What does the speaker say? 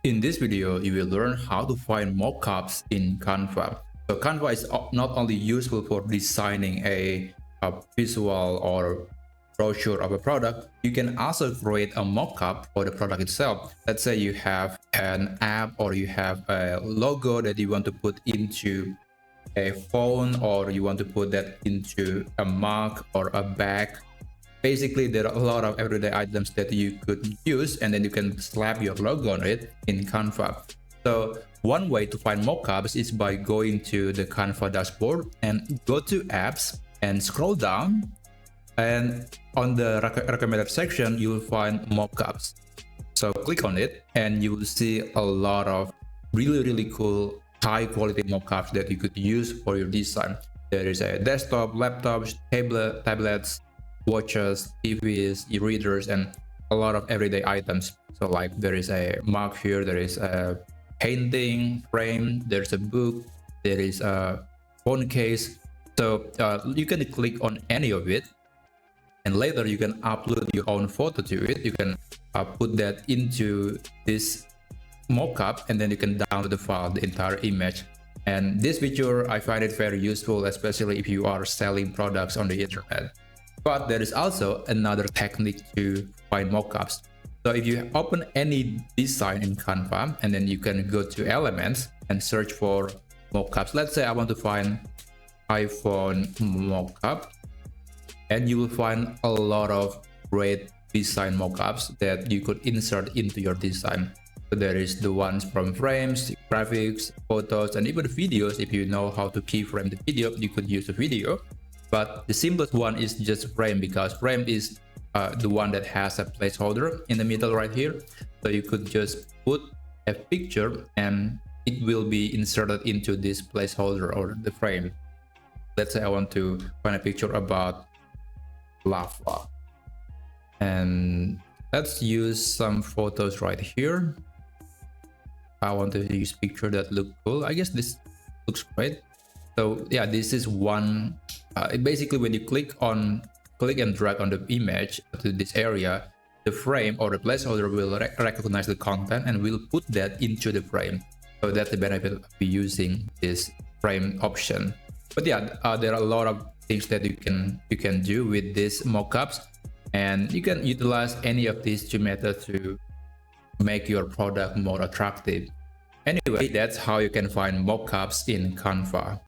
In this video, you will learn how to find mockups in Canva. So Canva is not only useful for designing a visual or brochure of a product, you can also create a mockup for the product itself. Let's say you have an app or you have a logo that you want to put into a phone, or you want to put that into a mug or a bag. Basically, there are a lot of everyday items that you could use, and then you can slap your logo on it in Canva. So one way to find mockups is by going to the Canva dashboard and go to apps and scroll down, and on the recommended section you will find mockups. So click on it and you will see a lot of really cool high quality mockups that you could use for your design. There is a desktop, laptops, tablets, watches, TVs, e-readers, and a lot of everyday items. So like there is a mug here, there is a painting frame, there's a book, there is a phone case. So you can click on any of it, and later you can upload your own photo to it. You can put that into this mockup, and then you can download the file, the entire image. And this feature, I find it very useful, especially if you are selling products on the internet. But there is also another technique to find mockups. So if you open any design in Canva, and then you can go to elements and search for mockups. Let's say I want to find iPhone mockup, and you will find a lot of great design mockups that you could insert into your design. So there is the ones from frames, graphics, photos, and even videos. If you know how to keyframe the video, you could use a video. But the simplest one is just frame, because frame is the one that has a placeholder in the middle right here. So you could just put a picture and it will be inserted into this placeholder or the frame. Let's say I want to find a picture about lava, and let's use some photos right here. I want to use picture that look cool. I guess this looks great. So yeah, this is one. Basically, when you click and drag on the image to this area, the frame or the placeholder will recognize the content and will put that into the frame. So that's the benefit of using this frame option. But yeah, there are a lot of things that you can do with these mockups, and you can utilize any of these two methods to make your product more attractive. Anyway, that's how you can find mockups in Canva.